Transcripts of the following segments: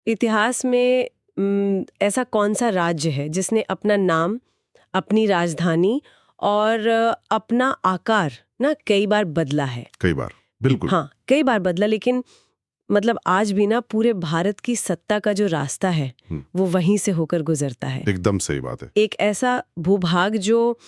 इतिहास में ऐसा कौन सा राज्य है जिसने अपना नाम, अपनी राजधानी और अपना आकार ना कई बार बदला है? कई बार, बिल्कुल। हाँ, कई बार बदला, लेकिन मतलब आज भी ना पूरे भारत की सत्ता का जो रास्ता है वो वहीं से होकर गुजरता है। एकदम सही बात है। एक ऐसा भूभाग जो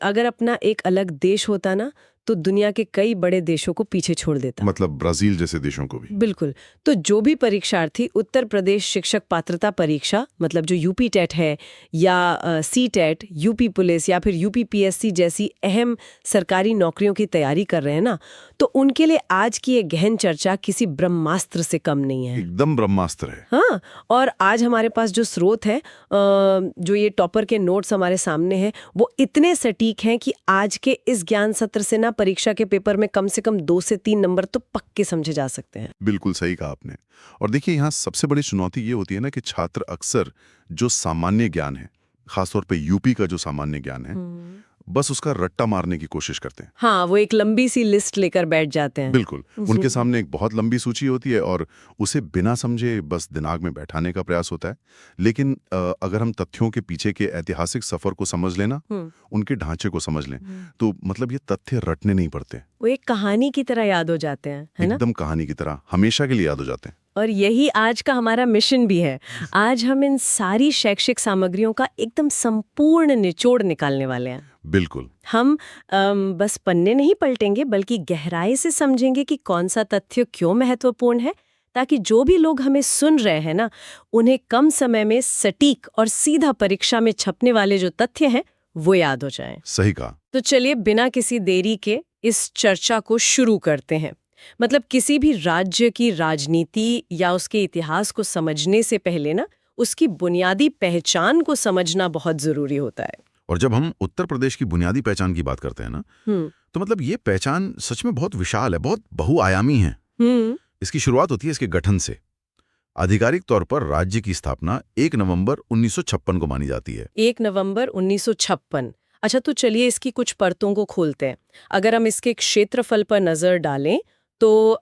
अगर अपना एक अलग देश होता ना तो दुनिया के कई बड़े देशों को पीछे छोड़ देता। मतलब ब्राजील जैसे देशों को भी। बिल्कुल। तो जो भी परीक्षार्थी उत्तर प्रदेश शिक्षक पात्रता परीक्षा, मतलब जो यूपी टेट है या सी टेट, यूपी पुलिस या फिर यूपी पीएससी जैसी अहम सरकारी नौकरियों की तैयारी कर रहे हैं ना, तो उनके लिए आज की ये गहन चर्चा किसी ब्रह्मास्त्र से कम नहीं है। एकदम ब्रह्मास्त्र है। हाँ, और आज हमारे पास जो स्रोत है, जो ये टॉपर के नोट्स हमारे सामने हैं, वो इतने सटीक हैं कि आज के इस ज्ञान सत्र से ना परीक्षा के पेपर में कम से कम 2 से 3 नंबर तो पक्के समझे जा सकते हैं। बिल्कुल सही कहा आपने। और देखिए, यहाँ सबसे बड़ी चुनौती ये होती है ना कि छात्र अक्सर जो सामान्य ज्ञान है, खासतौर पे यूपी का जो सामान्य ज्ञान है, बस उसका रट्टा मारने की कोशिश करते हैं। हाँ, वो एक लंबी सी लिस्ट लेकर बैठ जाते हैं। बिल्कुल, उनके सामने एक बहुत लंबी सूची होती है और उसे बिना समझे बस दिमाग में बैठाने का प्रयास होता है। लेकिन अगर हम तथ्यों के पीछे के ऐतिहासिक सफर को समझ लेना, उनके ढांचे को समझ लें, तो मतलब ये तथ्य रटने नहीं पड़ते। वो एक कहानी की तरह याद हो जाते हैं, है ना? एकदम कहानी की तरह हमेशा के लिए याद हो जाते हैं। और यही आज का हमारा मिशन भी है। आज हम इन सारी शैक्षिक सामग्रियों का एकदम संपूर्ण निचोड़ निकालने वाले हैं। बिल्कुल। हम बस पन्ने नहीं पलटेंगे, बल्कि गहराई से समझेंगे कि कौन सा तथ्य क्यों महत्वपूर्ण है, ताकि जो भी लोग हमें सुन रहे हैं ना, उन्हें कम समय में सटीक और सीधा परीक्षा में छपने वाले जो तथ्य हैं वो याद हो जाएं। सही कहा। तो चलिए बिना किसी देरी के इस चर्चा को शुरू करते हैं। मतलब किसी भी राज्य की राजनीति या उसके इतिहास को समझने से पहले ना उसकी बुनियादी पहचान को समझना बहुत जरूरी होता है। और जब हम उत्तर प्रदेश की बुनियादी पहचान की बात करते हैं ना, तो मतलब ये पहचान सच में बहुत विशाल है, बहुत बहुआयामी है। इसकी शुरुआत होती है इसके गठन से। आधिकारिक तौर पर राज्य की स्थापना 1 नवंबर 1956 को मानी जाती है। 1 नवंबर 1956। अच्छा, तो चलिए इसकी कुछ परतों को खोलते हैं। अगर हम इसके क्षेत्रफल पर नजर डालें तो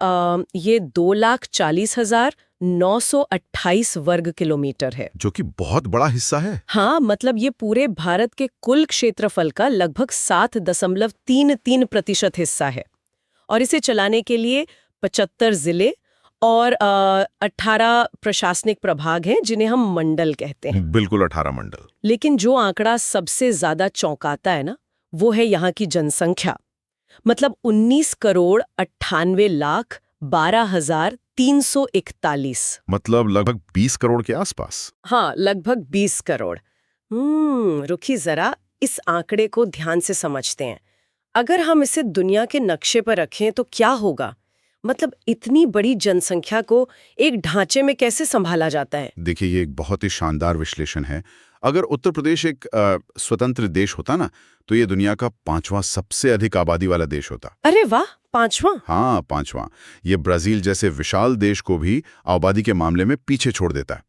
ये 2,40,928 वर्ग किलोमीटर है, जो कि बहुत बड़ा हिस्सा है। हाँ, मतलब ये पूरे भारत के कुल क्षेत्रफल का लगभग 7.33% हिस्सा है। और इसे चलाने के लिए 75 जिले और 18 प्रशासनिक प्रभाग हैं जिन्हें हम मंडल कहते हैं। बिल्कुल, 18 मंडल। लेकिन जो आंकड़ा सबसे ज्यादा चौंकाता है ना, वो है यहाँ की जनसंख्या। मतलब 19,98,12,341। मतलब लगभग 20 करोड़ के आसपास। हाँ, लगभग 20 करोड़। रुकिए जरा, इस आंकड़े को ध्यान से समझते हैं। अगर हम इसे दुनिया के नक्शे पर रखें तो क्या होगा? मतलब इतनी बड़ी जनसंख्या को एक ढांचे में कैसे संभाला जाता है? देखिए, ये एक बहुत ही शानदार विश्लेषण है। अगर उत्तर प्रदेश एक स्वतंत्र देश होता ना, तो ये दुनिया का 5वां सबसे अधिक आबादी वाला देश होता। अरे वाह, 5वां? हाँ, 5वां। ये ब्राजील जैसे विशाल देश को भी आबादी के मामले में पीछे छोड़ देता है।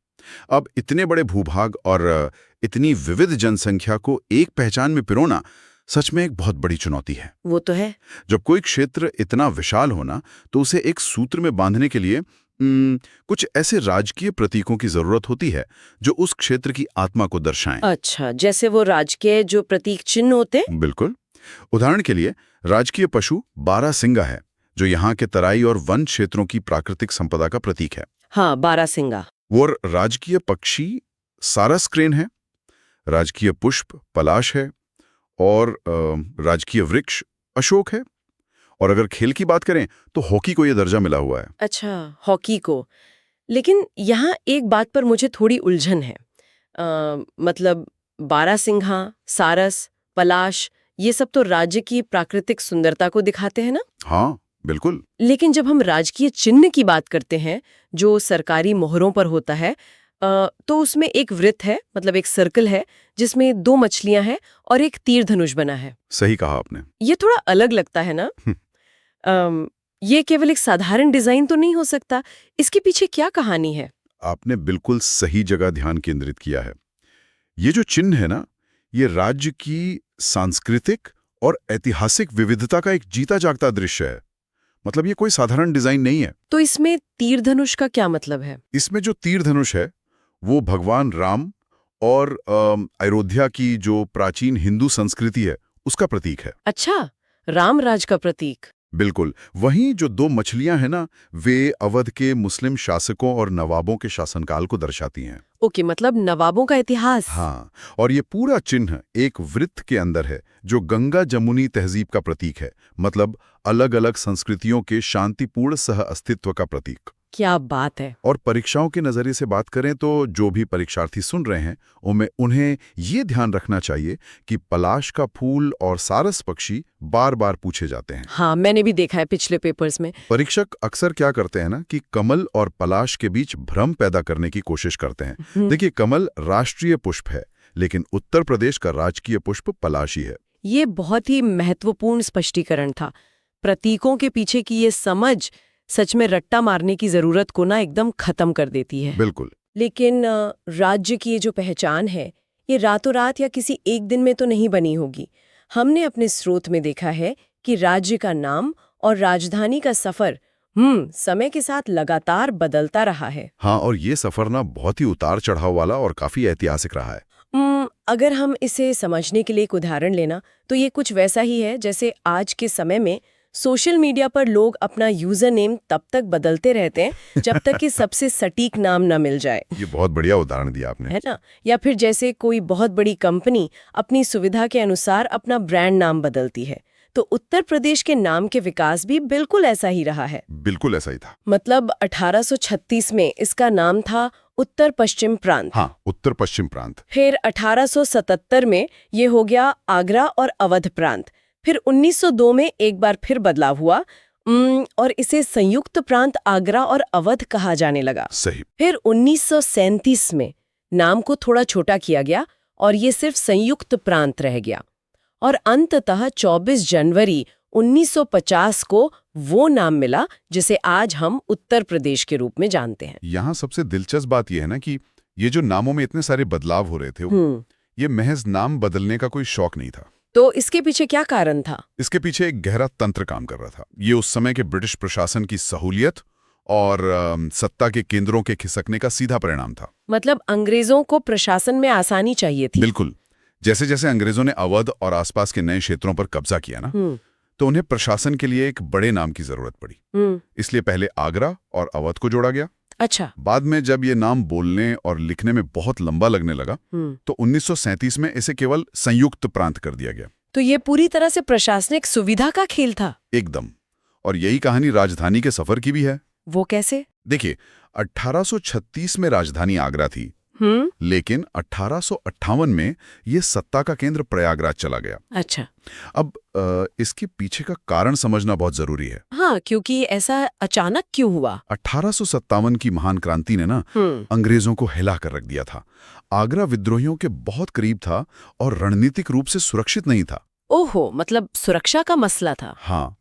अब इतने बड़े भूभाग और इतनी विविध जनसंख्या को एक पहचान में पिरोना सच में एक बहुत बड़ी चुनौती है। वो तो है। जब कोई क्षेत्र इतना विशाल होना, तो उसे एक सूत्र में बांधने के लिए कुछ ऐसे राजकीय प्रतीकों की जरूरत होती है जो उस क्षेत्र की आत्मा को दर्शाएं। अच्छा, जैसे वो राजकीय जो प्रतीक चिन्ह होते? बिल्कुल। उदाहरण के लिए राजकीय पशु बारहसिंगा है, जो यहाँ के तराई और वन क्षेत्रों की प्राकृतिक संपदा का प्रतीक है। हाँ, बारहसिंगा। वो राजकीय पक्षी सारस क्रेन है, राजकीय पुष्प पलाश है और राजकीय वृक्ष अशोक है। और अगर खेल की बात करें तो हॉकी को यह दर्जा मिला हुआ है। अच्छा, हॉकी को। लेकिन यहाँ एक बात पर मुझे थोड़ी उलझन है। मतलब बारहसिंघा, सारस, पलाश, ये सब तो राज्य की प्राकृतिक सुंदरता को दिखाते हैं ना? हाँ, बिल्कुल। लेकिन जब हम राजकीय चिन्ह की बात करते हैं, जो सरकारी मोहरों पर होता है, तो उसमें एक वृत्त है, मतलब एक सर्कल है, जिसमें 2 मछलियां हैं और एक तीर धनुष बना है। सही कहा आपने। ये थोड़ा अलग लगता है ना? ये केवल एक साधारण डिजाइन तो नहीं हो सकता। इसके पीछे क्या कहानी है? आपने बिल्कुल सही जगह ध्यान केंद्रित किया है। ये जो चिन्ह है ना, ये राज्य की सांस्कृतिक और ऐतिहासिक विविधता का एक जीता जागता दृश्य है। मतलब ये कोई साधारण डिजाइन नहीं है। तो इसमें तीर धनुष का क्या मतलब है? इसमें जो तीर धनुष है वो भगवान राम और अयोध्या की जो प्राचीन हिंदू संस्कृति है उसका प्रतीक है। अच्छा, रामराज का प्रतीक। बिल्कुल। वहीं जो दो मछलियां हैं ना, वे अवध के मुस्लिम शासकों और नवाबों के शासनकाल को दर्शाती हैं। ओके, मतलब नवाबों का इतिहास। हाँ, और ये पूरा चिन्ह एक वृत्त के अंदर है जो गंगा जमुनी तहजीब का प्रतीक है, मतलब अलग अलग संस्कृतियों के शांतिपूर्ण सह अस्तित्व का प्रतीक। क्या बात है। और परीक्षाओं के नजरिए से बात करें तो जो भी परीक्षार्थी सुन रहे हैं उन्हें ये ध्यान रखना चाहिए कि पलाश का फूल और सारस पक्षी बार बार पूछे जाते हैं। हाँ, मैंने भी देखा है पिछले पेपर्स में। परीक्षक अक्सर क्या करते हैं ना कि कमल और पलाश के बीच भ्रम पैदा करने की कोशिश करते हैं। देखिए, कमल राष्ट्रीय पुष्प है, लेकिन उत्तर प्रदेश का राजकीय पुष्प पलाश ही है। ये बहुत ही महत्वपूर्ण स्पष्टीकरण था। प्रतीकों के पीछे की ये समझ सच में रट्टा मारने की जरूरत को ना एकदम खत्म कर देती है। बिल्कुल। लेकिन राज्य की ये जो पहचान है, ये रातों रात या किसी एक दिन में तो नहीं बनी होगी। हमने अपने स्रोत में देखा है कि राज्य का नाम और राजधानी का सफर समय के साथ लगातार बदलता रहा है। हाँ, और ये सफर ना बहुत ही उतार चढ़ाव वाला और काफी ऐतिहासिक रहा है। अगर हम इसे समझने के लिए एक उदाहरण लेना तो ये कुछ वैसा ही है जैसे आज के समय में सोशल मीडिया पर लोग अपना यूजर नेम तब तक बदलते रहते हैं जब तक कि सबसे सटीक नाम न मिल जाए। ये बहुत बढ़िया उदाहरण दिया आपने, है ना? या फिर जैसे कोई बहुत बड़ी कंपनी अपनी सुविधा के अनुसार अपना ब्रांड नाम बदलती है, तो उत्तर प्रदेश के नाम के विकास भी बिल्कुल ऐसा ही रहा है। बिल्कुल ऐसा ही था। मतलब 1836 में इसका नाम था उत्तर पश्चिम प्रांत। हाँ, उत्तर पश्चिम प्रांत। फिर 1877 में ये हो गया आगरा और अवध प्रांत। फिर 1902 में एक बार फिर बदलाव हुआ और इसे संयुक्त प्रांत आगरा और अवध कहा जाने लगा। सही। फिर 1937 में नाम को थोड़ा छोटा किया गया और ये सिर्फ संयुक्त प्रांत रह गया। और अंततः 24 जनवरी 1950 को वो नाम मिला जिसे आज हम उत्तर प्रदेश के रूप में जानते हैं। यहाँ सबसे दिलचस्प बात यह है ना कि ये जो नामों में इतने सारे बदलाव हो रहे थे, ये महज नाम बदलने का कोई शौक नहीं था। तो इसके पीछे क्या कारण था? इसके पीछे एक गहरा तंत्र काम कर रहा था। ये उस समय के ब्रिटिश प्रशासन की सहूलियत और सत्ता के केंद्रों के खिसकने का सीधा परिणाम था। मतलब अंग्रेजों को प्रशासन में आसानी चाहिए थी। बिल्कुल। जैसे जैसे अंग्रेजों ने अवध और आसपास के नए क्षेत्रों पर कब्जा किया ना, तो उन्हें प्रशासन के लिए एक बड़े नाम की जरूरत पड़ी। इसलिए पहले आगरा और अवध को जोड़ा गया। अच्छा। बाद में जब ये नाम बोलने और लिखने में बहुत लंबा लगने लगा, तो 1937 में इसे केवल संयुक्त प्रांत कर दिया गया। तो ये पूरी तरह से प्रशासनिक सुविधा का खेल था। एकदम। और यही कहानी राजधानी के सफर की भी है। वो कैसे? देखिए, 1836 में राजधानी आगरा थी, लेकिन 1858 में ये सत्ता का केंद्र प्रयागराज चला गया। अच्छा। अब इसके पीछे का कारण समझना बहुत जरूरी है। हाँ, क्योंकि ऐसा अचानक क्यों हुआ? 1857 की महान क्रांति ने ना अंग्रेजों को हिला कर रख दिया था। आगरा विद्रोहियों के बहुत करीब था और रणनीतिक रूप से सुरक्षित नहीं था। ओहो, मतलब सुरक्षा का मसला था। हाँ,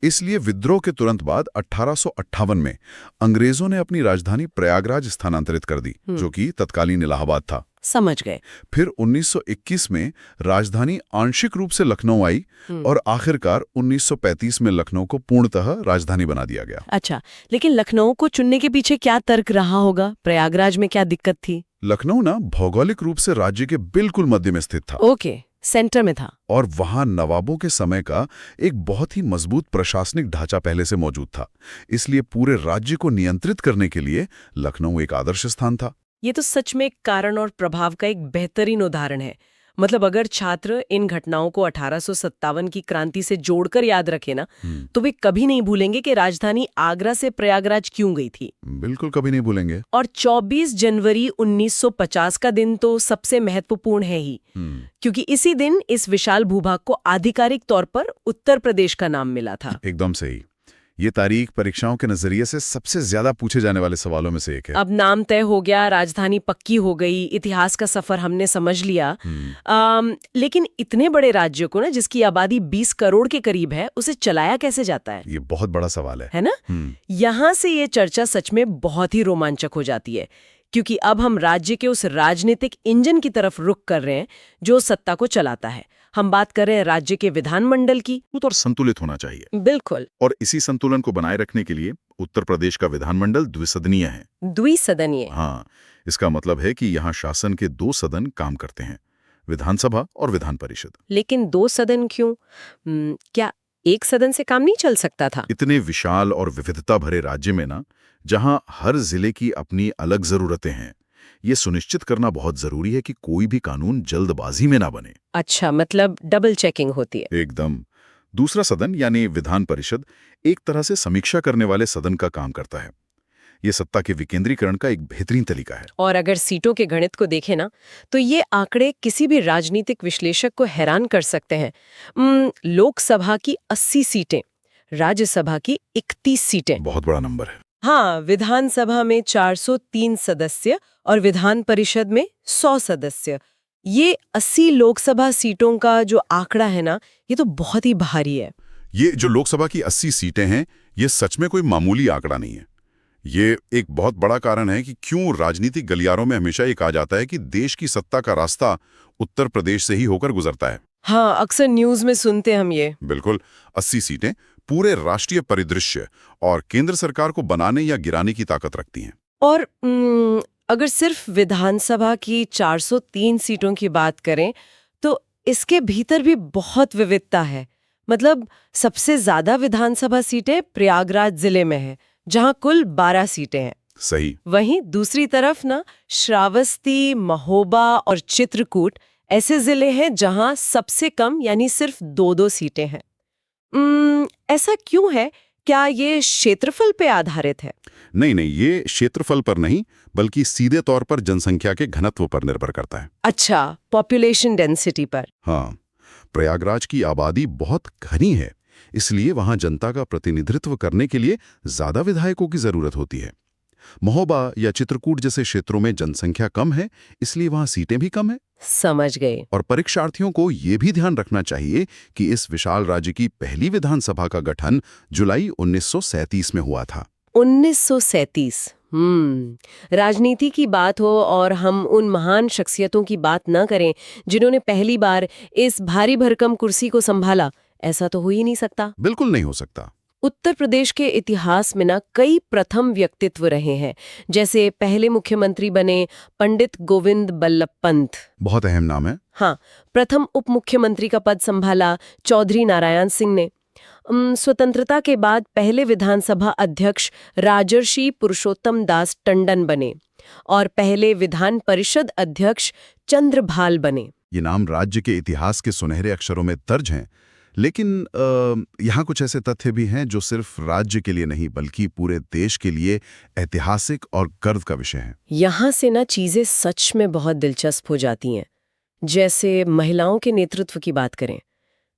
इसलिए विद्रोह के तुरंत बाद 1858 में अंग्रेजों ने अपनी राजधानी प्रयागराज स्थानांतरित कर दी, जो कि तत्कालीन इलाहाबाद था। समझ गए। फिर 1921 में राजधानी आंशिक रूप से लखनऊ आई और आखिरकार 1935 में लखनऊ को पूर्णतः राजधानी बना दिया गया। अच्छा, लेकिन लखनऊ को चुनने के पीछे क्या तर्क रहा होगा? प्रयागराज में क्या दिक्कत थी? लखनऊ ना भौगोलिक रूप से राज्य के बिल्कुल मध्य में स्थित था। ओके, सेंटर में था। और वहां नवाबों के समय का एक बहुत ही मजबूत प्रशासनिक ढांचा पहले से मौजूद था। इसलिए पूरे राज्य को नियंत्रित करने के लिए लखनऊ एक आदर्श स्थान था। ये तो सच में कारण और प्रभाव का एक बेहतरीन उदाहरण है। मतलब अगर छात्र इन घटनाओं को 1857 की क्रांति से जोड़कर याद रखे ना, तो वे कभी नहीं भूलेंगे कि राजधानी आगरा से प्रयागराज क्यों गई थी। बिल्कुल कभी नहीं भूलेंगे। और 24 जनवरी 1950 का दिन तो सबसे महत्वपूर्ण है ही, क्योंकि इसी दिन इस विशाल भूभाग को आधिकारिक तौर पर उत्तर प्रदेश का नाम मिला था। एकदम सही। ये तारीख परीक्षाओं के नजरिए से सबसे ज्यादा पूछे जाने वाले सवालों में से एक है। अब नाम तय हो गया, राजधानी पक्की हो गई, इतिहास का सफर हमने समझ लिया। लेकिन इतने बड़े राज्य को ना, जिसकी आबादी 20 करोड़ के करीब है, उसे चलाया कैसे जाता है? ये बहुत बड़ा सवाल है ना? यहाँ से ये चर्चा सच में बहुत ही रोमांचक हो जाती है, क्योंकि अब हम राज्य के उस राजनीतिक इंजन की तरफ रुख कर रहे हैं जो सत्ता को चलाता है। हम बात कर रहे हैं राज्य के विधानमंडल की। वो तो और संतुलित होना चाहिए। बिल्कुल। और इसी संतुलन को बनाए रखने के लिए उत्तर प्रदेश का विधानमंडल द्विसदनीय है। द्विसदनीय। हाँ, इसका मतलब है कि यहाँ शासन के 2 सदन काम करते हैं, विधानसभा और विधान परिषद। लेकिन 2 सदन क्यों? क्या एक सदन से काम नहीं चल सकता था? इतने विशाल और विविधता भरे राज्य में ना, जहाँ हर जिले की अपनी अलग जरूरतें हैं, ये सुनिश्चित करना बहुत जरूरी है कि कोई भी कानून जल्दबाजी में ना बने। अच्छा, मतलब डबल चेकिंग होती है। एकदम। दूसरा सदन यानी विधान परिषद एक तरह से समीक्षा करने वाले सदन का काम करता है। ये सत्ता के विकेंद्रीकरण का एक बेहतरीन तरीका है। और अगर सीटों के गणित को देखें ना, तो ये आंकड़े किसी भी राजनीतिक विश्लेषक को हैरान कर सकते हैं। लोकसभा की 80 सीटें, राज्यसभा की 31 सीटें। बहुत बड़ा नंबर है। हाँ, विधानसभा में 403 सदस्य और विधान परिषद में 100 सदस्य। ये 80 लोकसभा सीटों का जो आंकड़ा है ना, ये तो बहुत ही भारी है। ये जो लोकसभा की 80 सीटें हैं, ये सच में कोई मामूली आंकड़ा नहीं है। ये एक बहुत बड़ा कारण है कि क्यों राजनीतिक गलियारों में हमेशा ये कहा जाता है कि देश की सत्ता का रास्ता उत्तर प्रदेश से ही होकर गुजरता है। हाँ, अक्सर न्यूज में सुनते हम ये। बिल्कुल। 80 सीटें पूरे राष्ट्रीय परिदृश्य और केंद्र सरकार को बनाने या गिराने की ताकत रखती हैं। और अगर सिर्फ विधानसभा की 403 सीटों की बात करें, तो इसके भीतर भी बहुत विविधता है। मतलब सबसे ज्यादा विधानसभा सीटें प्रयागराज जिले में है, जहां कुल 12 सीटें हैं। सही। वहीं दूसरी तरफ ना श्रावस्ती, महोबा और चित्रकूट ऐसे जिले हैं जहां सबसे कम यानी सिर्फ 2-2 सीटें हैं। ऐसा क्यों है? क्या ये क्षेत्रफल पे आधारित है? नहीं, ये क्षेत्रफल पर नहीं, बल्कि सीधे तौर पर जनसंख्या के घनत्व पर निर्भर करता है। अच्छा, पॉपुलेशन डेंसिटी पर। हाँ, प्रयागराज की आबादी बहुत घनी है, इसलिए वहां जनता का प्रतिनिधित्व करने के लिए ज्यादा विधायकों की जरूरत होती है। महोबा या चित्रकूट जैसे क्षेत्रों में जनसंख्या कम है, इसलिए वहां सीटें भी कम है। समझ गए। और परीक्षार्थियों को ये भी ध्यान रखना चाहिए कि इस विशाल राज्य की पहली विधानसभा का गठन जुलाई 1937 में हुआ था। 1937। राजनीति की बात हो और हम उन महान शख्सियतों की बात न करें जिन्होंने पहली बार इस भारी भरकम कुर्सी को संभाला, ऐसा तो हो ही नहीं सकता। बिल्कुल नहीं हो सकता। उत्तर प्रदेश के इतिहास में ना कई प्रथम व्यक्तित्व रहे हैं। जैसे पहले मुख्यमंत्री बने पंडित गोविंद बल्लभ पंत। बहुत अहम नाम है। हाँ, प्रथम उप मुख्यमंत्री का पद संभाला चौधरी नारायण सिंह ने। स्वतंत्रता के बाद पहले विधानसभा अध्यक्ष राजर्षि पुरुषोत्तम दास टंडन बने और पहले विधान परिषद अध्यक्ष चंद्रभाल बने। ये नाम राज्य के इतिहास के सुनहरे अक्षरों में दर्ज हैं, लेकिन यहाँ कुछ ऐसे तथ्य भी हैं जो सिर्फ राज्य के लिए नहीं बल्कि पूरे देश के लिए ऐतिहासिक और गर्व का विषय है। यहाँ से ना चीजें सच में बहुत दिलचस्प हो जाती हैं। जैसे महिलाओं के नेतृत्व की बात करें,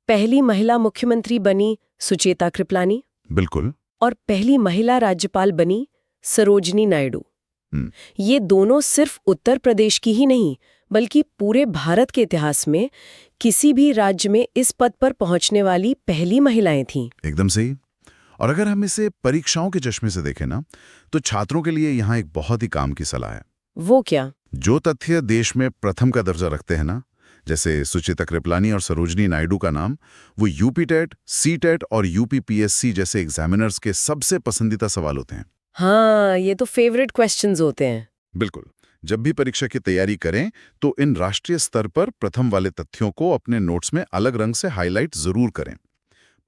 पहली महिला मुख्यमंत्री बनी सुचेता कृपलानी। बिल्कुल। और पहली महिला राज्यपाल बनी सरोजनी नायडू। ये दोनों सिर्फ उत्तर प्रदेश की ही नहीं बल्कि पूरे भारत के इतिहास में किसी भी राज्य में इस पद पर पहुंचने वाली पहली महिलाएं थीं। एकदम सही। और अगर हम इसे परीक्षाओं के चश्मे से देखें ना, तो छात्रों के लिए यहाँ एक बहुत ही काम की सलाह है। वो क्या? जो तथ्य देश में प्रथम का दर्जा रखते हैं ना, जैसे सुचेता कृपलानी और सरोजनी नायडू का नाम, वो यूपी टेट, सी टेट और यूपी पीएससी जैसे एग्जामिनर्स के सबसे पसंदीदा सवाल होते हैं। हाँ, ये तो फेवरेट क्वेश्चंस होते हैं। बिल्कुल। जब भी परीक्षा की तैयारी करें तो इन राष्ट्रीय स्तर पर प्रथम वाले तथ्यों को अपने नोट्स में अलग रंग से हाईलाइट जरूर करें।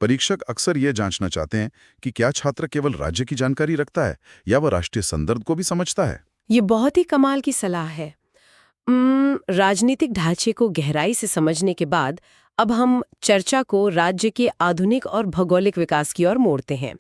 परीक्षक अक्सर ये जांचना चाहते हैं कि क्या छात्र केवल राज्य की जानकारी रखता है या वह राष्ट्रीय संदर्भ को भी समझता है। ये बहुत ही कमाल की सलाह है। राजनीतिक ढांचे को गहराई से समझने के बाद अब हम चर्चा को राज्य के आधुनिक और भौगोलिक विकास की ओर मोड़ते हैं।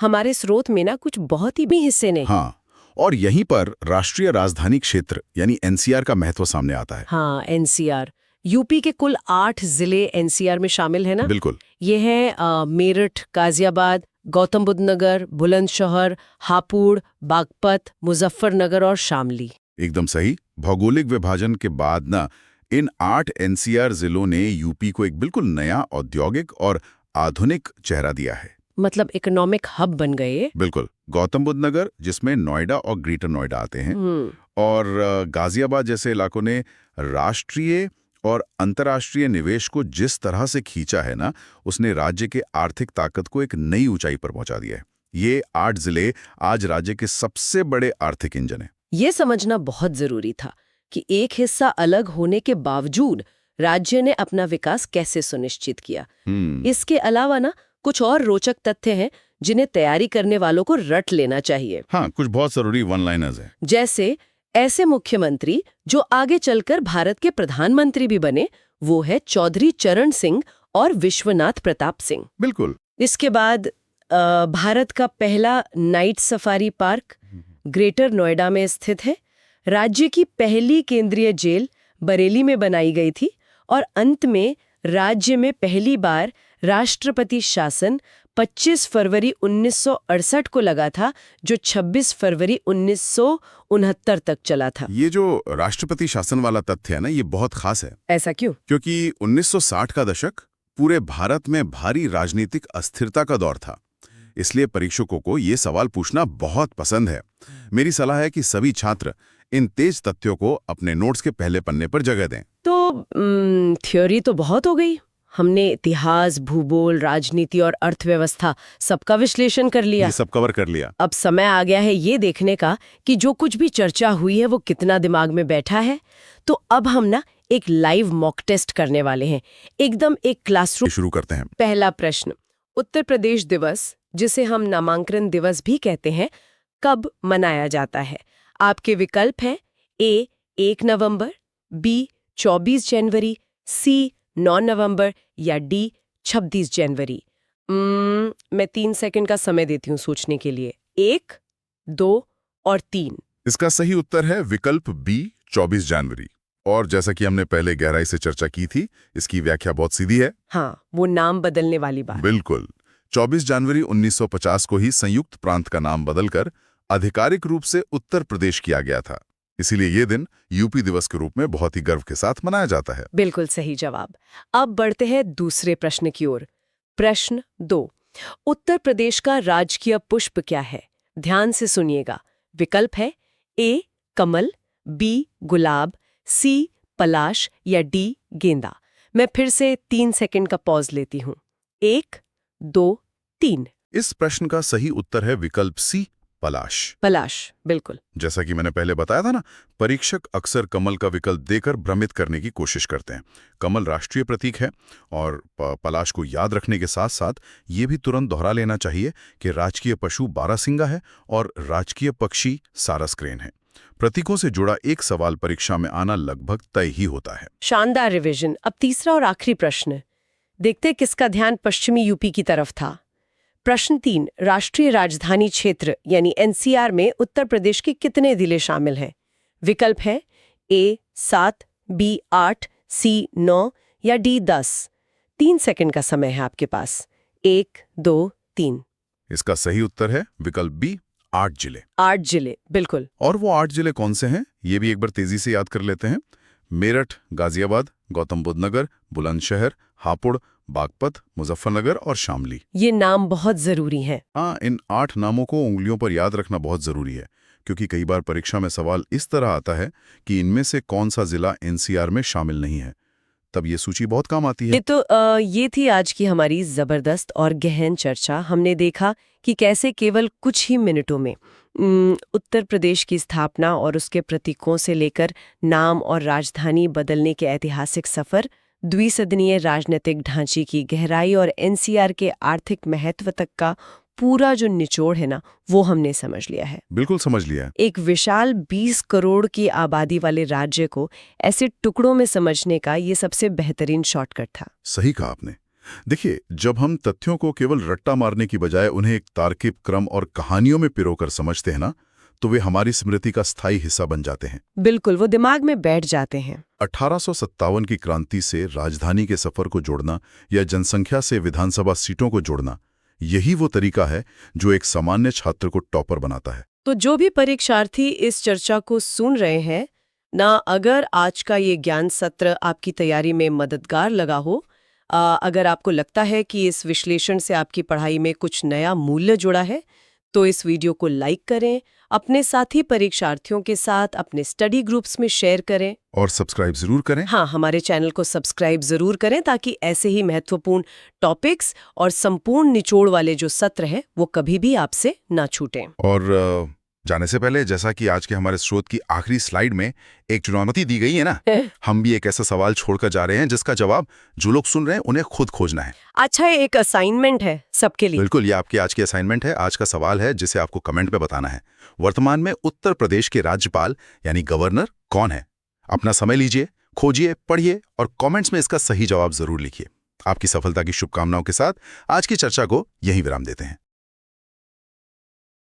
हमारे स्रोत में ना कुछ बहुत ही भी हिस्से ने। हाँ, और यहीं पर राष्ट्रीय राजधानी क्षेत्र यानी एनसीआर का महत्व सामने आता है। हाँ, एनसीआर। यूपी के कुल 8 जिले एनसीआर में शामिल है ना? बिल्कुल। ये हैं मेरठ, गाजियाबाद, गौतम बुद्ध नगर, बुलंदशहर, हापुड़, बागपत, मुजफ्फरनगर और शामली। एकदम सही। भौगोलिक विभाजन के बाद ना इन 8 एनसीआर जिलों ने यूपी को एक बिल्कुल नया औद्योगिक और आधुनिक चेहरा दिया है। मतलब इकोनॉमिक हब बन गए। बिल्कुल। गौतम बुद्ध नगर, जिसमें नोएडा और ग्रेटर नोएडा आते हैं, और गाजियाबाद जैसे इलाकों ने राष्ट्रीय और अंतर्राष्ट्रीय निवेश को जिस तरह से खींचा है ना, उसने राज्य के आर्थिक ताकत को एक नई ऊंचाई पर पहुंचा दिया है। ये 8 जिले आज राज्य के सबसे बड़े आर्थिक इंजन हैं। ये समझना बहुत जरूरी था कि एक हिस्सा अलग होने के बावजूद राज्य ने अपना विकास कैसे सुनिश्चित किया। इसके अलावा ना कुछ और रोचक तथ्य हैं जिन्हें तैयारी करने वालों को रट लेना चाहिए। हाँ, कुछ बहुत जरूरी वन लाइनर्स हैं। जैसे ऐसे मुख्यमंत्री जो आगे चलकर भारत के प्रधानमंत्री भी बने, वो है चौधरी चरण सिंह और विश्वनाथ प्रताप सिंह। बिल्कुल। इसके बाद भारत का पहला night safari park greater Noida में स्थित है। राज्य की पहली केंद्रीय जेल बरेली में बनाई गई थी और अंत में राज्य में पहली बार राष्ट्रपति शासन 25 फरवरी 1968 को लगा था, जो 26 फरवरी 1969 तक चला था। ये जो राष्ट्रपति शासन वाला तथ्य है ना, ये बहुत खास है। ऐसा क्यों? क्योंकि 1960 का दशक पूरे भारत में भारी राजनीतिक अस्थिरता का दौर था। इसलिए परीक्षकों को ये सवाल पूछना बहुत पसंद है। मेरी सलाह है कि सभी छात्र इन तेज तथ्यों को अपने नोट्स के पहले पन्ने पर जगह दें। तो थ्योरी तो बहुत हो गई। हमने इतिहास, भूगोल, राजनीति और अर्थव्यवस्था सबका विश्लेषण कर लिया। ये सब कवर कर लिया। अब समय आ गया है ये देखने का कि जो कुछ भी चर्चा हुई है वो कितना दिमाग में बैठा है। तो अब हम ना एक लाइव मॉक टेस्ट करने वाले हैं, एकदम एक क्लासरूम। शुरू करते हैं। पहला प्रश्न, उत्तर प्रदेश दिवस, जिसे हम नामांकन दिवस भी कहते हैं, कब मनाया जाता है? आपके विकल्प हैं ए 1 नवंबर, बी 24 जनवरी, सी 9 नवंबर या डी 26 जनवरी। मैं 3 सेकंड का समय देती हूँ सोचने के लिए। 1, 2 और 3। इसका सही उत्तर है विकल्प बी 24 जनवरी। और जैसा कि हमने पहले गहराई से चर्चा की थी, इसकी व्याख्या बहुत सीधी है। हाँ, वो नाम बदलने वाली बात। बिल्कुल। 24 जनवरी 1950 को ही संयुक्त प्रांत का नाम बदलकर आधिकारिक रूप से उत्तर प्रदेश किया गया था। इसीलिए ये दिन यूपी दिवस के रूप में बहुत ही गर्व के साथ मनाया जाता है। बिल्कुल सही जवाब। अब बढ़ते हैं दूसरे प्रश्न की ओर। प्रश्न 2, उत्तर प्रदेश का राजकीय पुष्प क्या है? ध्यान से सुनिएगा। विकल्प है ए कमल, बी गुलाब, सी पलाश या डी गेंदा। मैं फिर से 3 सेकंड का पॉज लेती हूँ। 1, 2, 3। इस प्रश्न का सही उत्तर है विकल्प सी पलाश। पलाश, बिल्कुल। जैसा कि मैंने पहले बताया था ना, परीक्षक अक्सर कमल का विकल्प देकर भ्रमित करने की कोशिश करते हैं। कमल राष्ट्रीय प्रतीक है और पलाश को याद रखने के साथ साथ ये भी तुरंत दोहरा लेना चाहिए कि राजकीय पशु बारहसिंगा है और राजकीय पक्षी सारस क्रेन है। प्रतीकों से जुड़ा एक सवाल परीक्षा में आना लगभग तय ही होता है। शानदार रिवीजन। अब तीसरा और आखिरी प्रश्न, देखते किसका ध्यान पश्चिमी यूपी की तरफ था। प्रश्न 3, राष्ट्रीय राजधानी क्षेत्र यानी एनसीआर में उत्तर प्रदेश के कितने जिले शामिल हैं? विकल्प है ए 7, बी 8, सी 9 या डी 10। 3 सेकंड का समय है आपके पास। 1, 2, 3। इसका सही उत्तर है विकल्प बी 8 जिले। 8 जिले, बिल्कुल। और वो 8 जिले कौन से हैं, ये भी एक बार तेजी से याद कर लेते हैं। मेरठ, गाजियाबाद, गौतम बुद्ध नगर, बुलंदशहर, हापुड़, बागपत, मुजफ्फरनगर और शामली। ये नाम बहुत जरूरी हैं। हाँ, इन 8 नामों को उंगलियों पर याद रखना बहुत जरूरी है, क्योंकि कई बार परीक्षा में सवाल इस तरह आता है कि इनमें से कौन सा जिला एनसीआर में शामिल नहीं है। तब ये सूची बहुत काम आती है। ये थी आज की हमारी जबरदस्त और गहन चर्चा। हमने देखा कि कैसे केवल कुछ ही मिनटों में उत्तर प्रदेश की स्थापना और उसके प्रतीकों से लेकर नाम और राजधानी बदलने के ऐतिहासिक सफर, द्विसदनीय राजनीतिक ढांचे की गहराई और एनसीआर के आर्थिक महत्व तक का पूरा जो निचोड़ है ना, वो हमने समझ लिया है। बिल्कुल समझ लिया है। एक विशाल 20 करोड़ की आबादी वाले राज्य को ऐसे टुकड़ों में समझने का ये सबसे बेहतरीन शॉर्टकट था। सही कहा आपने। देखिए, जब हम तथ्यों को केवल रट्टा मारने की बजाय उन्हें एक तार्किक क्रम और कहानियों में पिरोकर समझते हैं ना, तो वे हमारी स्मृति का स्थायी हिस्सा बन जाते हैं। बिल्कुल, वो दिमाग में बैठ जाते हैं। 1857 की क्रांति से राजधानी के सफर को जोड़ना या जनसंख्या से विधानसभा सीटों को जोड़ना, यही वो तरीका है जो एक सामान्य छात्र को टॉपर बनाता है। तो जो भी परीक्षार्थी इस चर्चा को सुन रहे हैं ना, अगर आज का ये ज्ञान सत्र आपकी तैयारी में मददगार लगा हो, अगर आपको लगता है कि इस विश्लेषण से आपकी पढ़ाई में कुछ नया मूल्य जुड़ा है, तो इस वीडियो को लाइक करें, अपने साथी परीक्षार्थियों के साथ अपने स्टडी ग्रुप्स में शेयर करें और सब्सक्राइब जरूर करें। हाँ, हमारे चैनल को सब्सक्राइब जरूर करें ताकि ऐसे ही महत्वपूर्ण टॉपिक्स और संपूर्ण निचोड़ वाले जो सत्र हैं वो कभी भी आपसे ना छूटें। और जाने से पहले, जैसा कि आज के हमारे स्रोत की आखिरी स्लाइड में एक चुनौती दी गई है ना, हम भी एक ऐसा सवाल छोड़कर जा रहे हैं जिसका जवाब जो लोग सुन रहे हैं उन्हें खुद खोजना है। अच्छा, एक असाइनमेंट है सबके लिए। बिल्कुल, ये आपकी आज की असाइनमेंट है। आज का सवाल है जिसे आपको कमेंट में बताना है, वर्तमान में उत्तर प्रदेश के राज्यपाल यानी गवर्नर कौन है? अपना समय लीजिए, खोजिए, पढ़िए और कमेंट्स में इसका सही जवाब जरूर लिखिए। आपकी सफलता की शुभकामनाओं के साथ आज की चर्चा को यहीं विराम देते हैं।